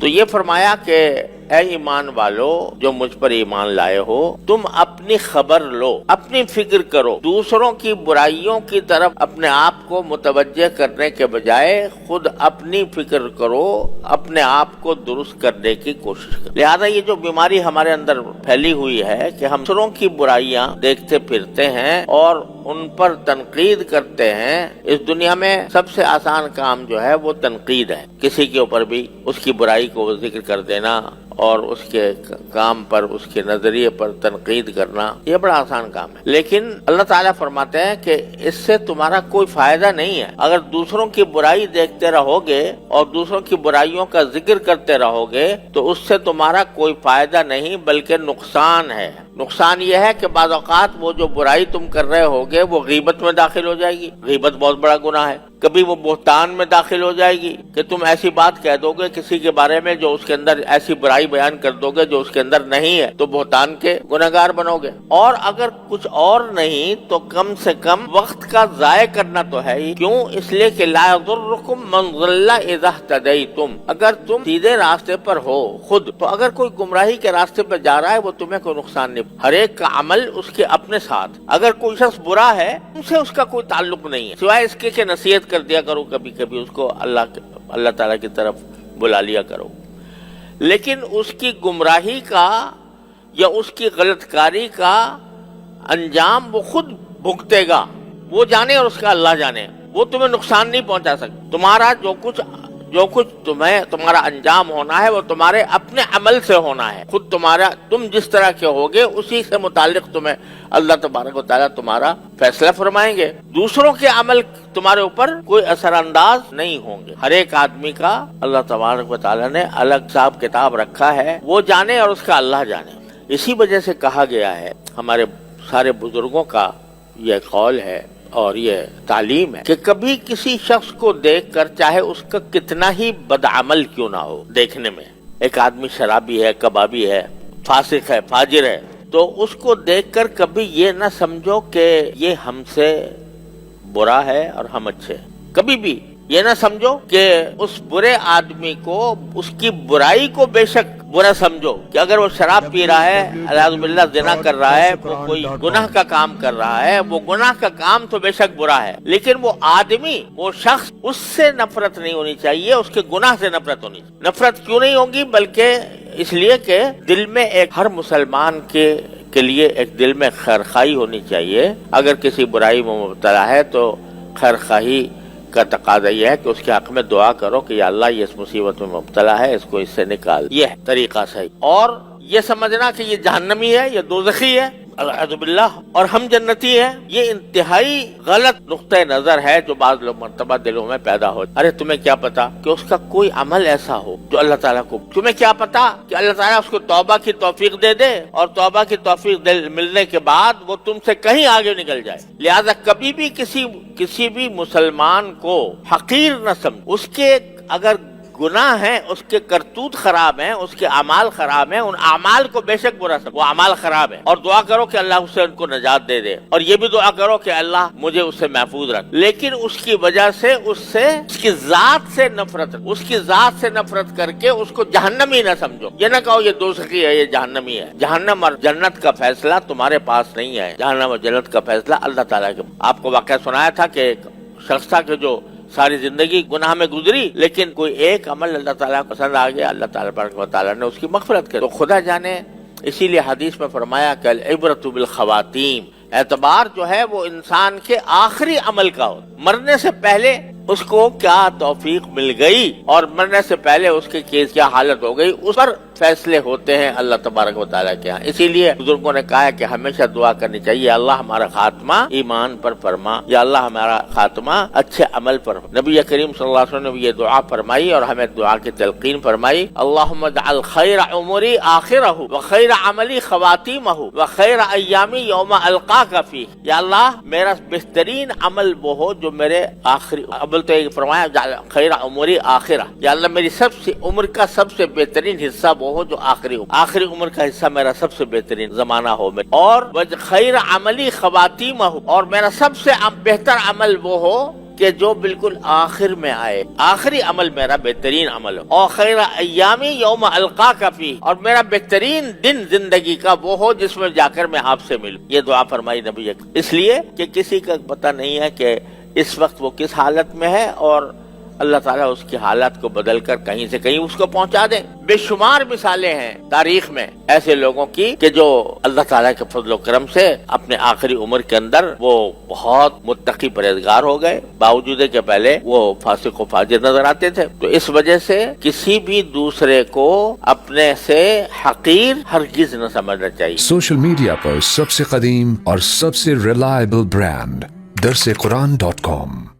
تو یہ فرمایا کہ اے ایمان والو جو مجھ پر ایمان لائے ہو، تم اپنی خبر لو، اپنی فکر کرو، دوسروں کی برائیوں کی طرف اپنے آپ کو متوجہ کرنے کے بجائے خود اپنی فکر کرو، اپنے آپ کو درست کرنے کی کوشش کرو۔ لہذا یہ جو بیماری ہمارے اندر پھیلی ہوئی ہے کہ ہم دوسروں کی برائیاں دیکھتے پھرتے ہیں اور ان پر تنقید کرتے ہیں، اس دنیا میں سب سے آسان کام جو ہے وہ تنقید ہے۔ کسی کے اوپر بھی اس کی برائی کو ذکر کر دینا اور اس کے کام پر، اس کے نظریے پر تنقید کرنا، یہ بڑا آسان کام ہے۔ لیکن اللہ تعالیٰ فرماتے ہیں کہ اس سے تمہارا کوئی فائدہ نہیں ہے۔ اگر دوسروں کی برائی دیکھتے رہو گے اور دوسروں کی برائیوں کا ذکر کرتے رہو گے تو اس سے تمہارا کوئی فائدہ نہیں بلکہ نقصان ہے۔ نقصان یہ ہے کہ بعض اوقات وہ جو برائی تم کر رہے ہوگے وہ غیبت میں داخل ہو جائے گی۔ غیبت بہت بڑا گناہ ہے۔ کبھی وہ بہتان میں داخل ہو جائے گی کہ تم ایسی بات کہہ دو گے کسی کے بارے میں جو اس کے اندر، ایسی برائی بیان کر دو گے جو اس کے اندر نہیں ہے، تو بہتان کے گنہگار بنو گے۔ اور اگر کچھ اور نہیں تو کم سے کم وقت کا ضائع کرنا تو ہے ہی۔ کیوں؟ اس لیے کہ لا یضرکم من ضل اذا اہتدیتم، اگر تم سیدھے راستے پر ہو خود تو اگر کوئی گمراہی کے راستے پر جا رہا ہے وہ تمہیں کوئی نقصان نہیں۔ ہر ایک کا عمل اس کے اپنے ساتھ۔ اگر کوئی شخص برا ہے تم سے اس کا کوئی تعلق نہیں ہے سوائے اس کے کہ نصیحت کر دیا کرو، کبھی کبھی اس کو اللہ تعالیٰ کی طرف بلا لیا کرو۔ لیکن اس کی گمراہی کا یا اس کی غلط کاری کا انجام وہ خود بھگتے گا، وہ جانے اور اس کا اللہ جانے۔ وہ تمہیں نقصان نہیں پہنچا سکتا۔ تمہارا جو کچھ تمہارا انجام ہونا ہے وہ تمہارے اپنے عمل سے ہونا ہے۔ خود تم جس طرح کے ہوگے اسی سے متعلق تمہیں اللہ تبارک و تعالیٰ تمہارا فیصلہ فرمائیں گے۔ دوسروں کے عمل تمہارے اوپر کوئی اثر انداز نہیں ہوں گے۔ ہر ایک آدمی کا اللہ تبارک و تعالیٰ نے الگ حساب کتاب رکھا ہے، وہ جانے اور اس کا اللہ جانے۔ اسی وجہ سے کہا گیا ہے، ہمارے سارے بزرگوں کا یہ قول ہے اور یہ تعلیم ہے کہ کبھی کسی شخص کو دیکھ کر، چاہے اس کا کتنا ہی بدعمل کیوں نہ ہو، دیکھنے میں ایک آدمی شرابی ہے، کبابی ہے، فاسق ہے، فاجر ہے، تو اس کو دیکھ کر کبھی یہ نہ سمجھو کہ یہ ہم سے برا ہے اور ہم اچھے۔ کبھی بھی یہ نہ سمجھو کہ اس برے آدمی کو، اس کی برائی کو بے شک برا سمجھو کہ اگر وہ شراب پی رہا ہے، اعوذ باللہ زنا کر رہا ہے، وہ کوئی گناہ کا کام کر رہا ہے، وہ گناہ کا کام تو بے شک برا ہے، لیکن وہ آدمی، وہ شخص، اس سے نفرت نہیں ہونی چاہیے، اس کے گناہ سے نفرت ہونی چاہیے۔ نفرت کیوں نہیں ہوگی؟ بلکہ اس لیے کہ دل میں ایک، ہر مسلمان کے لیے ایک دل میں خیرخواہی ہونی چاہیے۔ اگر کسی برائی میں مبتلا ہے تو خیرخواہی کا تقاضا یہ ہے کہ اس کے حق میں دعا کرو کہ یا اللہ یہ اس مصیبت میں مبتلا ہے، اس کو اس سے نکال۔ یہ طریقہ صحیح۔ اور یہ سمجھنا کہ یہ جہنمی ہے، یہ دوزخی ہے، اعوذ باللہ، اور ہم جنتی ہیں، یہ انتہائی غلط نقطہ نظر ہے جو بعض لوگ مرتبہ دلوں میں پیدا ہو۔ ارے تمہیں کیا پتا کہ اس کا کوئی عمل ایسا ہو جو اللہ تعالیٰ کو، تمہیں کیا پتا کہ اللہ تعالیٰ اس کو توبہ کی توفیق دے دے اور توبہ کی توفیق ملنے کے بعد وہ تم سے کہیں آگے نکل جائے۔ لہذا کبھی بھی کسی بھی مسلمان کو حقیر نہ سمجھ۔ اس کے اگر گناہ ہیں، اس کے کرتوت خراب ہیں، اس کے اعمال خراب ہیں، ان اعمال کو بے شک برا سمجھو، وہ اعمال خراب ہیں، اور دعا کرو کہ اللہ اسے ان کو نجات دے دے، اور یہ بھی دعا کرو کہ اللہ مجھے اس سے محفوظ رکھ۔ لیکن اس کی وجہ سے اس کی ذات سے نفرت کر کے اس کو جہنمی نہ سمجھو۔ یہ نہ کہو یہ دوزخی ہے، یہ جہنمی ہے۔ جہنم اور جنت کا فیصلہ تمہارے پاس نہیں ہے، جہنم اور جنت کا فیصلہ اللہ تعالیٰ کے۔ آپ کو واقعہ سنایا تھا کہ ایک شخص تھا کہ جو ساری زندگی گناہ میں گزری، لیکن کوئی ایک عمل اللہ تعالیٰ کو پسند آ گیا، اللہ تعالیٰ نے اس کی مغفرت کی۔ تو خدا جانے، اسی لیے حدیث میں فرمایا کہ العبرۃ بالخواتیم، اعتبار جو ہے وہ انسان کے آخری عمل کا ہو۔ مرنے سے پہلے اس کو کیا توفیق مل گئی اور مرنے سے پہلے اس کے کیس کیا حالت ہو گئی، اس پر فیصلے ہوتے ہیں اللہ تبارک و تعالیٰ کے ہاں۔ اسی لیے بزرگوں نے کہا ہے کہ ہمیشہ دعا کرنی چاہیے، اللہ ہمارا خاتمہ ایمان پر فرما، یا اللہ ہمارا خاتمہ اچھے عمل پر ہو۔ نبی کریم صلی اللہ علیہ وسلم نے یہ دعا فرمائی اور ہمیں دعا کی تلقین فرمائی، اللہم اجعل خیر عمری آخرہ وخیر عملی خواتیمہ وخیر ایامی یوم القاک فیہ، یا اللہ میرا بہترین عمل وہ ہو جو میرے آخری عمل، تو یہ فرمایا خیر عمری آخرہ، یا اللہ میری سب سے عمر کا سب سے بہترین حصہ وہ ہو جو آخری عمر کا حصہ میرا سب سے بہترین زمانہ ہو، اور خیر عملی خواتیمہ ہو، اور میرا سب سے بہتر عمل وہ ہو کہ جو بالکل آخر میں آئے، آخری عمل میرا بہترین عمل ہو، اور خیر ایامی یوم القاک فیہ، اور میرا بہترین دن زندگی کا وہ ہو جس میں جا کر میں آپ سے ملوں. یہ دعا فرمائی نبی اکرم. اس لیے کہ کسی کا پتہ نہیں ہے کہ اس وقت وہ کس حالت میں ہے، اور اللہ تعالیٰ اس کی حالات کو بدل کر کہیں سے کہیں اس کو پہنچا دے. بے شمار مثالیں ہیں تاریخ میں ایسے لوگوں کی کہ جو اللہ تعالیٰ کے فضل و کرم سے اپنے آخری عمر کے اندر وہ بہت متقی پرہیزگار ہو گئے، باوجود کہ پہلے وہ فاسق و فاجر نظر آتے تھے. تو اس وجہ سے کسی بھی دوسرے کو اپنے سے حقیر ہرگز نہ سمجھنا چاہیے. سوشل میڈیا پر سب سے قدیم اور سب سے ریلائبل برانڈ درسقرآن.com